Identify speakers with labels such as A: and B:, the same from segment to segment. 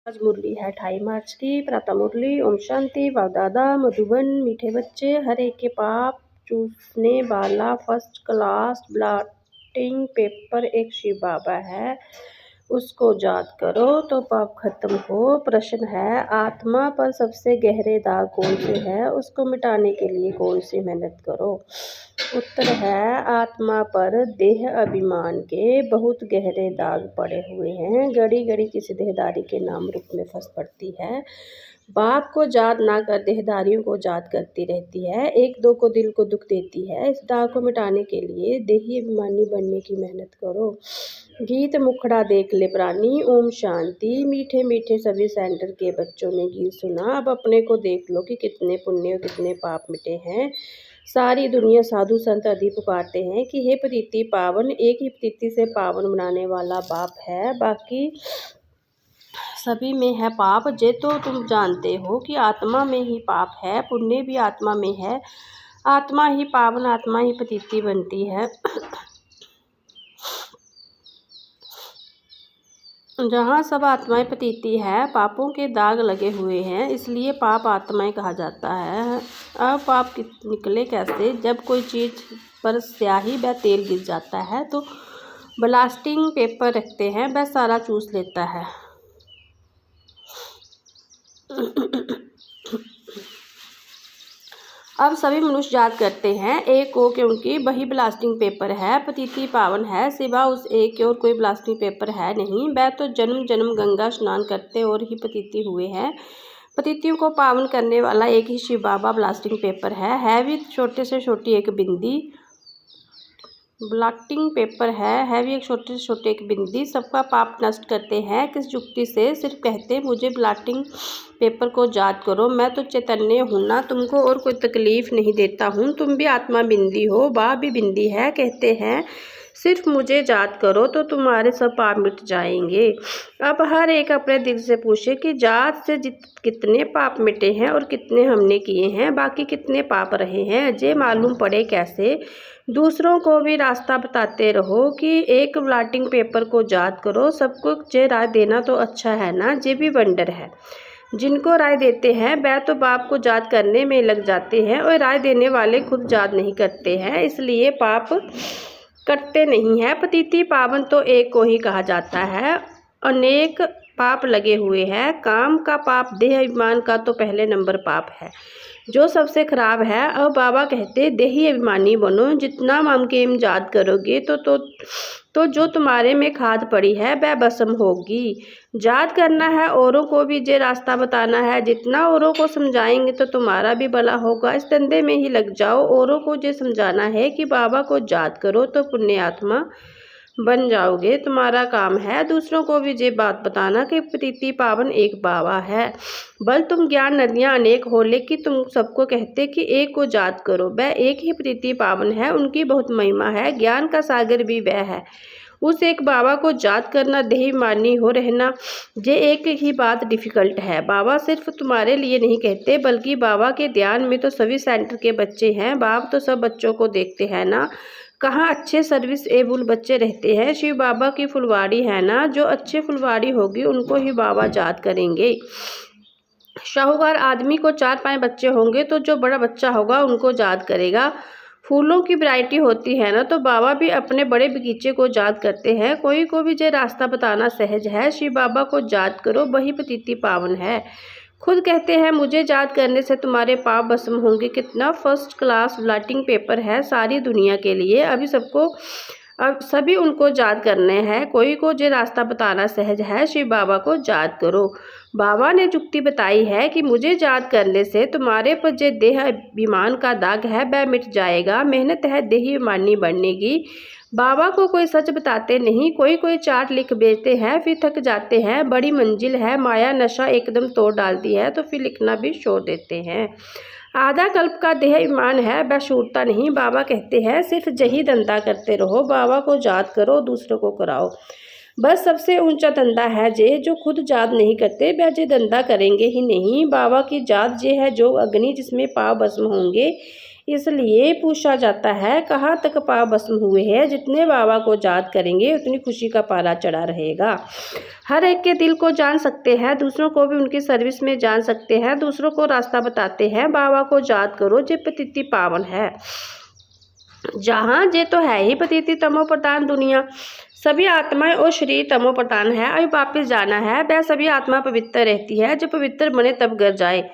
A: आज मुरली है 28 मार्च की। प्रातः मुरली। ओम शांति। वावदादा मधुबन। मीठे बच्चे, हर एक के पाप चूसने वाला फर्स्ट क्लास ब्लॉटिंग पेपर एक शिव बाबा है, उसको याद करो तो पाप खत्म हो। प्रश्न है, आत्मा पर सबसे गहरे दाग कौन से हैं, उसको मिटाने के लिए कौन सी मेहनत करो। उत्तर है, आत्मा पर देह अभिमान के बहुत गहरे दाग पड़े हुए हैं। घड़ी घड़ी किसी देहदारी के नाम रूप में फंस पड़ती है। बाप को याद ना कर देहदारियों को याद करती रहती है, एक दो को दिल को दुख देती है। इस दाग को मिटाने के लिए देही अभिमानी बनने की मेहनत करो। गीत मुखड़ा देख ले प्राणी। ओम शांति। मीठे मीठे सभी सेंटर के बच्चों ने गीत सुना। अब अपने को देख लो कि कितने पुण्य और कितने पाप मिटे हैं। सारी दुनिया साधु संत आदि पुकारते हैं कि हे पतिति पावन, एक ही पतिति से पावन बनाने वाला बाप है, बाकी सभी में है पाप। जे तो तुम जानते हो कि आत्मा में ही पाप है, पुण्य भी आत्मा में है। आत्मा ही पावन, आत्मा ही पतिति बनती है। जहाँ सब आत्माएं पतिति है, पापों के दाग लगे हुए हैं, इसलिए पाप आत्माएं कहा जाता है। अब पाप निकले कैसे? जब कोई चीज़ पर स्याही व तेल गिर जाता है तो ब्लास्टिंग पेपर रखते हैं, वह सारा चूस लेता है। अब सभी मनुष्य याद करते हैं एक को, क्योंकि वही ब्लास्टिंग पेपर है, पतिति पावन है। सिवा उस एक के और कोई ब्लास्टिंग पेपर है नहीं। वह तो जन्म जन्म गंगा स्नान करते और ही पतिति हुए हैं। पतितियों को पावन करने वाला एक ही शिव बाबा ब्लास्टिंग पेपर है भी छोटे से छोटी एक बिंदी। ब्लास्टिंग पेपर है भी एक छोटे से छोटे एक बिंदी, सबका पाप नष्ट करते हैं। किस युक्ति से? सिर्फ कहते मुझे ब्लास्टिंग पेपर को याद करो, मैं तो चैतन्य हूँ ना, तुमको और कोई तकलीफ नहीं देता हूँ। तुम भी आत्मा बिंदी हो, बाप भी बिंदी है। कहते हैं सिर्फ मुझे याद करो तो तुम्हारे सब पाप मिट जाएंगे। अब हर एक अपने दिल से पूछे कि याद से कितने पाप मिटे हैं और कितने हमने किए हैं, बाकी कितने पाप रहे हैं। जे मालूम पड़े कैसे? दूसरों को भी रास्ता बताते रहो कि एक ब्लॉटिंग पेपर को याद करो। सबको जे राय देना तो अच्छा है ना, जे भी वंडर है। जिनको राय देते हैं वह तो बाप को याद करने में लग जाते हैं और राय देने वाले खुद याद नहीं करते हैं, इसलिए पाप करते नहीं है। पतिति पावन तो एक को ही कहा जाता है, अनेक पाप लगे हुए हैं। काम का पाप, देह अभिमान का तो पहले नंबर पाप है, जो सबसे खराब है। अब बाबा कहते देही अभिमानी बनो, जितना मुमकिन याद करोगे तो जो तुम्हारे में खाद पड़ी है वह भस्म होगी। याद करना है, औरों को भी ये रास्ता बताना है। जितना औरों को समझाएंगे तो तुम्हारा भी भला होगा। इस धंधे में ही लग जाओ, औरों को ये समझाना है कि बाबा को याद करो तो पुण्य आत्मा बन जाओगे। तुम्हारा काम है दूसरों को भी ये बात बताना कि पतिति पावन एक बाबा है। बल तुम ज्ञान नदियाँ अनेक हो, लेकिन तुम सबको कहते कि एक को याद करो, वह एक ही पतिति पावन है, उनकी बहुत महिमा है। ज्ञान का सागर भी वह है। उस एक बाबा को याद करना, देही मानी हो रहना, ये एक ही बात डिफ़िकल्ट है। बाबा सिर्फ तुम्हारे लिए नहीं कहते, बल्कि बाबा के ध्यान में तो सभी सेंटर के बच्चे हैं। बाप तो सब बच्चों को देखते हैं ना, कहाँ अच्छे सर्विस एबल बच्चे रहते हैं। शिव बाबा की फुलवाड़ी है ना, जो अच्छे फुलवाड़ी होगी उनको ही बाबा याद करेंगे। शाहूकार आदमी को 4-5 बच्चे होंगे तो जो बड़ा बच्चा होगा उनको याद करेगा। फूलों की वैरायटी होती है ना, तो बाबा भी अपने बड़े बगीचे को याद करते हैं। कोई को भी ये रास्ता बताना सहज है। शिव बाबा को याद करो, वही पतिति पावन है। खुद कहते हैं मुझे याद करने से तुम्हारे पाप भस्म होंगे। कितना फर्स्ट क्लास ब्लॉटिंग पेपर है सारी दुनिया के लिए। अब सभी उनको याद करने हैं। कोई को जो रास्ता बताना सहज है। शिव बाबा को याद करो। बाबा ने युक्ति बताई है कि मुझे याद करने से तुम्हारे पर जो देह अभिमान का दाग है वह मिट जाएगा। मेहनत है देही अभिमानी बनने की। बाबा को कोई सच बताते नहीं, कोई चार्ट लिख बेचते हैं फिर थक जाते हैं। बड़ी मंजिल है, माया नशा एकदम तोड़ डालती है तो फिर लिखना भी छोड़ देते हैं। आधा कल्प का देह ईमान है, वह छूटता नहीं। बाबा कहते हैं सिर्फ यही धंधा करते रहो, बाबा को याद करो, दूसरों को कराओ। बस सबसे ऊंचा धंधा है जे जो खुद याद नहीं करते वह जे धंधा करेंगे ही नहीं। बाबा की याद जे है जो अग्नि जिसमें पाप भस्म होंगे। इसलिए पूछा जाता है कहाँ तक पाप भस्म हुए हैं। जितने बाबा को याद करेंगे उतनी खुशी का पारा चढ़ा रहेगा। हर एक के दिल को जान सकते हैं, दूसरों को भी उनकी सर्विस में जान सकते हैं, दूसरों को रास्ता बताते हैं। बाबा को याद करो जे पतिति पावन है। जहाँ जे तो है ही पतिति तमो प्रधान दुनिया, सभी आत्माएं और शरीर तमो प्रधान है। अभी वापिस जाना है। वह सभी आत्मा पवित्र रहती है, जब पवित्र बने तब घर जाए।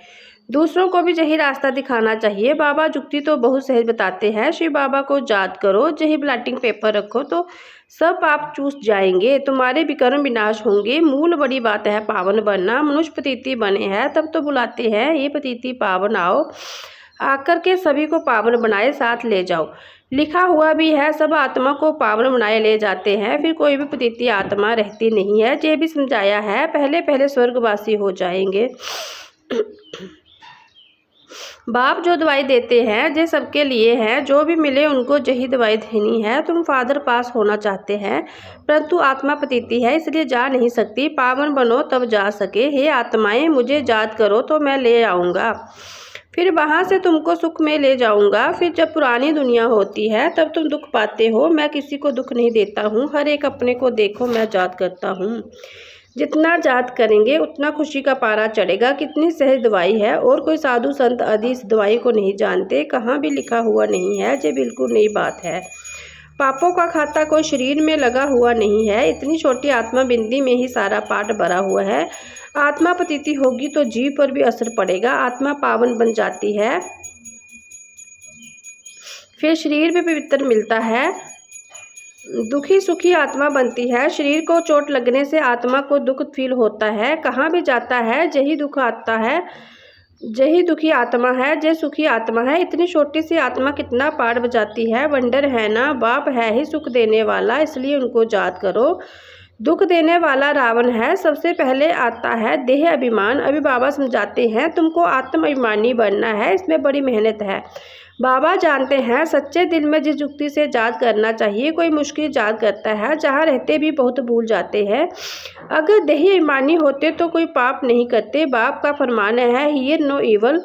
A: दूसरों को भी यही रास्ता दिखाना चाहिए। बाबा युक्ति तो बहुत सहज बताते हैं। श्री बाबा को याद करो, यही ब्लॉटिंग पेपर रखो तो सब पाप चूस जाएंगे, तुम्हारे विकर्म विनाश होंगे। मूल बड़ी बात है पावन बनना। मनुष्य पतिति बने हैं तब तो बुलाते हैं ये पतिति पावन आओ, आकर के सभी को पावन बनाए साथ ले जाओ। लिखा हुआ भी है सब आत्मा को पावन बनाए ले जाते हैं, फिर कोई भी पतिति आत्मा रहती नहीं है। ये भी समझाया है पहले पहले स्वर्गवासी हो जाएंगे। बाप जो दवाई देते हैं जे सबके लिए है, जो भी मिले उनको यही दवाई देनी है। तुम फादर पास होना चाहते हैं परंतु आत्मा पतिति है इसलिए जा नहीं सकती। पावन बनो तब जा सके। हे आत्माएं मुझे याद करो तो मैं ले आऊँगा, फिर वहाँ से तुमको सुख में ले जाऊँगा। फिर जब पुरानी दुनिया होती है तब तुम दुख पाते हो। मैं किसी को दुख नहीं देता हूँ, हर एक अपने को देखो मैं याद करता हूँ। जितना याद करेंगे उतना खुशी का पारा चढ़ेगा। कितनी सहज दवाई है, और कोई साधु संत आदि इस दवाई को नहीं जानते। कहाँ भी लिखा हुआ नहीं है, ये बिल्कुल नई बात है। पापों का खाता कोई शरीर में लगा हुआ नहीं है, इतनी छोटी आत्मा बिंदी में ही सारा पाठ भरा हुआ है। आत्मा पतिति होगी तो जीव पर भी असर पड़ेगा। आत्मा पावन बन जाती है, फिर शरीर भी पवित्र मिलता है। दुखी सुखी आत्मा बनती है। शरीर को चोट लगने से आत्मा को दुख फील होता है। कहाँ भी जाता है यही दुख आता है, यही दुखी आत्मा है, जय सुखी आत्मा है। इतनी छोटी सी आत्मा कितना पार बजाती है। वंडर है ना, बाप है ही सुख देने वाला, इसलिए उनको याद करो। दुख देने वाला रावण है। सबसे पहले आता है देह अभिमान। अभी बाबा समझाते हैं तुमको आत्म अभिमानी बनना है, इसमें बड़ी मेहनत है। बाबा जानते हैं सच्चे दिल में जिस युक्ति से याद करना चाहिए। कोई मुश्किल याद करता है, जहाँ रहते भी बहुत भूल जाते हैं। अगर देही अभिमानी होते तो कोई पाप नहीं करते। बाप का फरमान है हियर नो इवल।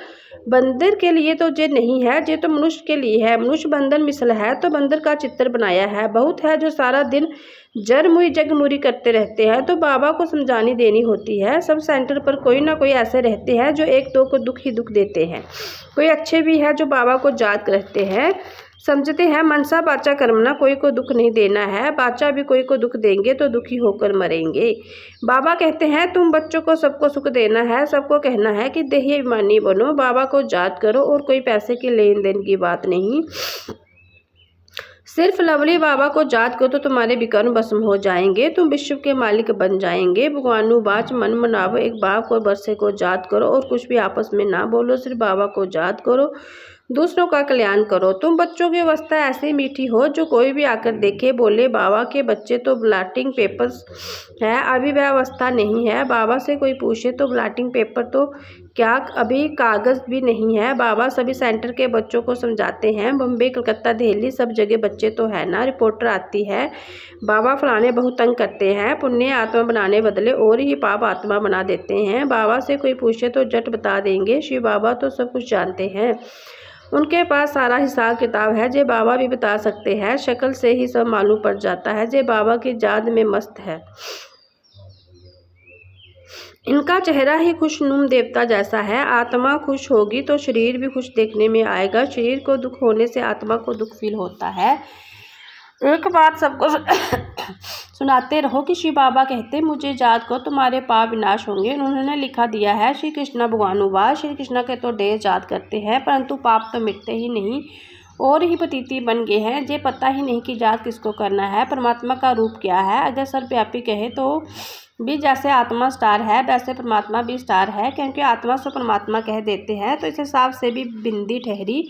A: बंदर के लिए तो ये नहीं है, ये तो मनुष्य के लिए है। मनुष्य बंदर मिसल है तो बंदर का चित्र बनाया है। बहुत है जो सारा दिन जरमुई जगमुरी करते रहते हैं, तो बाबा को समझानी देनी होती है। सब सेंटर पर कोई ना कोई ऐसे रहते हैं जो एक दो को दुख ही दुख देते हैं। कोई अच्छे भी है जो बाबा को याद करते हैं, समझते हैं मनसा बाचा कर्मना, कोई को दुख नहीं देना है। बाचा भी कोई को दुख देंगे तो दुखी होकर मरेंगे। बाबा कहते हैं तुम बच्चों को सबको सुख देना है, सबको कहना है कि देही अभिमानी बनो, बाबा को याद करो, और कोई पैसे के लेन देन की बात नहीं। सिर्फ लवली बाबा को याद करो तो तुम्हारे विकर्म भस्म हो जाएंगे, तुम विश्व के मालिक बन जाएंगे। भगवानु बाच मन मनावो, एक बाप और बरसे को याद करो और कुछ भी आपस में ना बोलो, सिर्फ बाबा को याद करो, दूसरों का कल्याण करो। तुम बच्चों की अवस्था ऐसी मीठी हो जो कोई भी आकर देखे बोले बाबा के बच्चे तो ब्लॉटिंग पेपर्स है। अभी वह अवस्था नहीं है। बाबा से कोई पूछे तो ब्लॉटिंग पेपर तो क्या अभी कागज़ भी नहीं है। बाबा सभी सेंटर के बच्चों को समझाते हैं। बम्बई कलकत्ता दिल्ली सब जगह बच्चे तो है ना। रिपोर्टर आती है बाबा फलाने बहुत तंग करते हैं, पुण्य आत्मा बनाने बदले और ही पाप आत्मा बना देते हैं। बाबा से कोई पूछे तो झट बता देंगे। शिव बाबा तो सब कुछ जानते हैं, उनके पास सारा हिसाब किताब है। जे बाबा भी बता सकते हैं, शक्ल से ही सब मालूम पड़ जाता है। जे बाबा की याद में मस्त है, इनका चेहरा ही खुशनुम देवता जैसा है। आत्मा खुश होगी तो शरीर भी खुश देखने में आएगा। शरीर को दुख होने से आत्मा को दुख फील होता है। एक बात सबको सुनाते रहो कि श्री बाबा कहते मुझे याद करो तुम्हारे पाप विनाश होंगे। उन्होंने लिखा दिया है श्री कृष्णा भगवानुवास। श्री कृष्णा के तो ढेर याद करते हैं परंतु पाप तो मिटते ही नहीं और ही पतिति बन गए हैं। ये पता ही नहीं कि याद किसको करना है, परमात्मा का रूप क्या है। अगर सर्वव्यापी कहे तो भी जैसे आत्मा स्टार है वैसे परमात्मा भी स्टार है, क्योंकि आत्मा से परमात्मा कह देते हैं तो इस हिसाब से भी बिंदी ठहरी।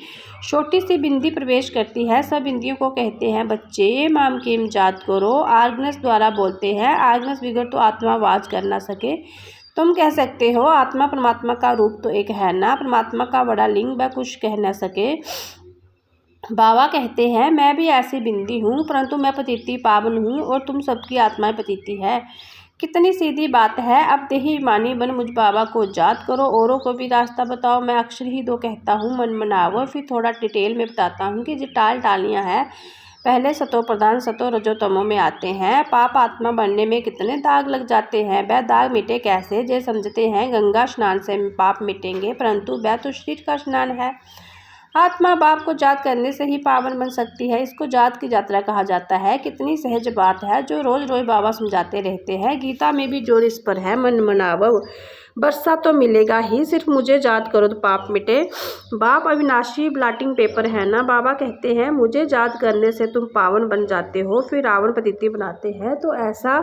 A: छोटी सी बिंदी प्रवेश करती है, सब बिंदियों को कहते हैं बच्चे माम किम याद करो। आग्नस द्वारा बोलते हैं, आग्नस बिगड़ तो आत्मा आवाज कर ना सके। तुम कह सकते हो आत्मा परमात्मा का रूप तो एक है ना, परमात्मा का बड़ा लिंग वह कुछ कह न सके। बाबा कहते हैं मैं भी ऐसी बिंदी हूँ परंतु मैं पतिति पावन हूँ और तुम सबकी आत्माएं पतिति है। कितनी सीधी बात है। अब देही मानी बन मुझ बाबा को याद करो, औरों को भी रास्ता बताओ। मैं अक्षर ही दो कहता हूँ मन मनावो, फिर थोड़ा डिटेल में बताता हूँ कि जो टालियाँ हैं पहले सतो प्रधान सतो रजोतमों में आते हैं। पाप आत्मा बनने में कितने दाग लग जाते हैं, वह दाग मिटे कैसे। जे समझते हैं गंगा स्नान से पाप मिटेंगे, परंतु वह तो शरीर का स्नान है। आत्मा बाप को याद करने से ही पावन बन सकती है। इसको याद की यात्रा कहा जाता है। कितनी सहज बात है जो रोज रोज बाबा समझाते रहते हैं। गीता में भी जोर इस पर है, मन मनावो बरसा तो मिलेगा ही, सिर्फ मुझे याद करो तो पाप मिटे। बाप अविनाशी ब्लॉटिंग पेपर है ना। बाबा कहते हैं मुझे याद करने से तुम पावन बन जाते हो। फिर रावण पतिति बनाते हैं, तो ऐसा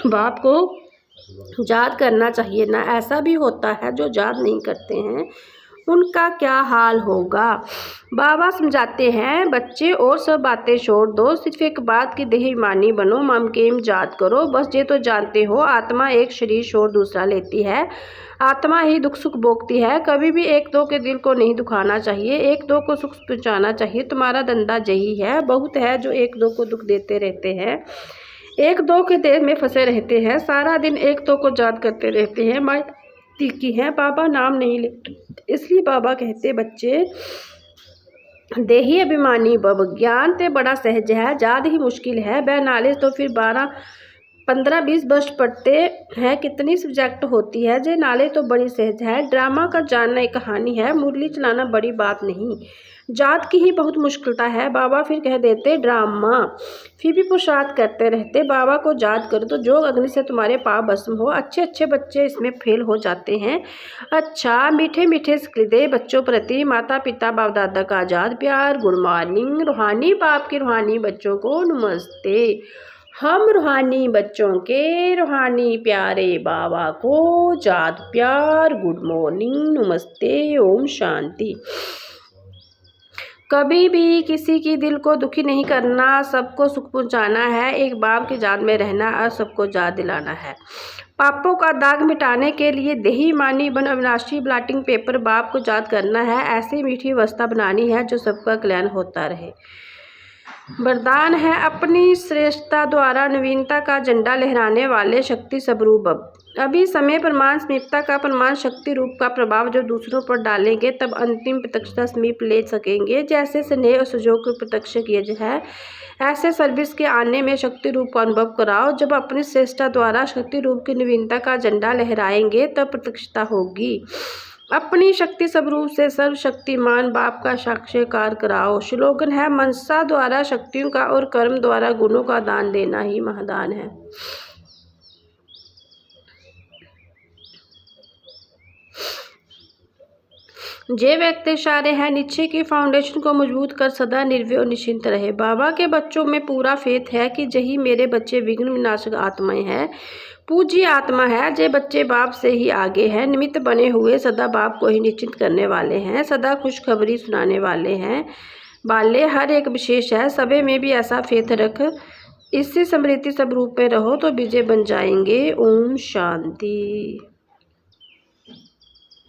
A: बाप को याद करना चाहिए ना। ऐसा भी होता है जो याद नहीं करते हैं, उनका क्या हाल होगा। बाबा समझाते हैं बच्चे और सब बातें छोड़ दो, सिर्फ एक बात की देही मानी बनो, ममकेम याद करो। बस ये तो जानते हो आत्मा एक शरीर छोड़ दूसरा लेती है। आत्मा ही दुख सुख भोगती है। कभी भी एक दो के दिल को नहीं दुखाना चाहिए, एक दो को सुख पहुँचाना चाहिए। तुम्हारा धंधा यही है। बहुत है जो एक दो को दुख देते रहते हैं, एक दो के देह में फंसे रहते हैं, सारा दिन एक दो को याद करते रहते हैं। माँ तीखी है, बाबा नाम नहीं लेते। इसलिए बाबा कहते बच्चे देही अभिमानी बब, ज्ञान ते बड़ा सहज है, याद ही मुश्किल है। वह नॉलेज तो फिर 15-20 वर्ष पढ़ते हैं। कितनी सब्जेक्ट होती है, जे नॉलेज तो बड़ी सहज है। ड्रामा का जानना एक कहानी है, मुरली चलाना बड़ी बात नहीं, याद की ही बहुत मुश्किलता है। बाबा फिर कह देते ड्रामा, फिर भी पुरुषार्थ करते रहते। बाबा को याद करो तो जो अग्नि से तुम्हारे पाप भस्म हो। अच्छे अच्छे बच्चे इसमें फेल हो जाते हैं। अच्छा मीठे मीठे हृदय बच्चों प्रति माता पिता बाप दादा का आज़ाद प्यार। Good morning. रूहानी बाप के रूहानी बच्चों को नमस्ते। हम रूहानी बच्चों के रूहानी प्यारे बाबा को याद प्यार। गुड मॉर्निंग, नमस्ते, ओम शांति। कभी भी किसी की दिल को दुखी नहीं करना, सबको सुख पहुंचाना है। एक बाप की याद में रहना और सबको याद दिलाना है। पापों का दाग मिटाने के लिए देही मानी बन अविनाशी ब्लॉटिंग पेपर बाप को याद करना है। ऐसी मीठी अवस्था बनानी है जो सबका कल्याण होता रहे। वरदान है अपनी श्रेष्ठता द्वारा नवीनता का झंडा लहराने वाले शक्ति स्वरूप। अभी समय प्रमाण समीपता का प्रमाण शक्ति रूप का प्रभाव जो दूसरों पर डालेंगे तब अंतिम प्रत्यक्षता समीप ले सकेंगे। जैसे स्नेह और सहयोग को प्रत्यक्ष किया है, ऐसे सर्विस के आने में शक्ति रूप का अनुभव कराओ। जब अपनी श्रेष्ठता द्वारा शक्ति रूप की नवीनता का झंडा लहराएंगे तब प्रत्यक्षता होगी। अपनी शक्ति स्वरूप से सर्वशक्तिमान बाप का साक्षात्कार कराओ। स्लोगन है मनसा द्वारा शक्तियों का और कर्म द्वारा गुणों का दान देना ही महादान है। जे व्यक्ति इशारे हैं निश्चय की फाउंडेशन को मजबूत कर सदा निर्भय और निश्चिंत रहे। बाबा के बच्चों में पूरा फेथ है कि यही मेरे बच्चे विघ्न विनाशक आत्माएं हैं, पूज्य आत्मा है। जे बच्चे बाप से ही आगे हैं, निमित्त बने हुए सदा बाप को ही निश्चिंत करने वाले हैं, सदा खुशखबरी सुनाने वाले हैं। बाले हर एक विशेष है, सभी में भी ऐसा फेथ रख, इससे समृद्धि स्वरूप में रहो तो विजय बन जाएंगे। ओम शांति।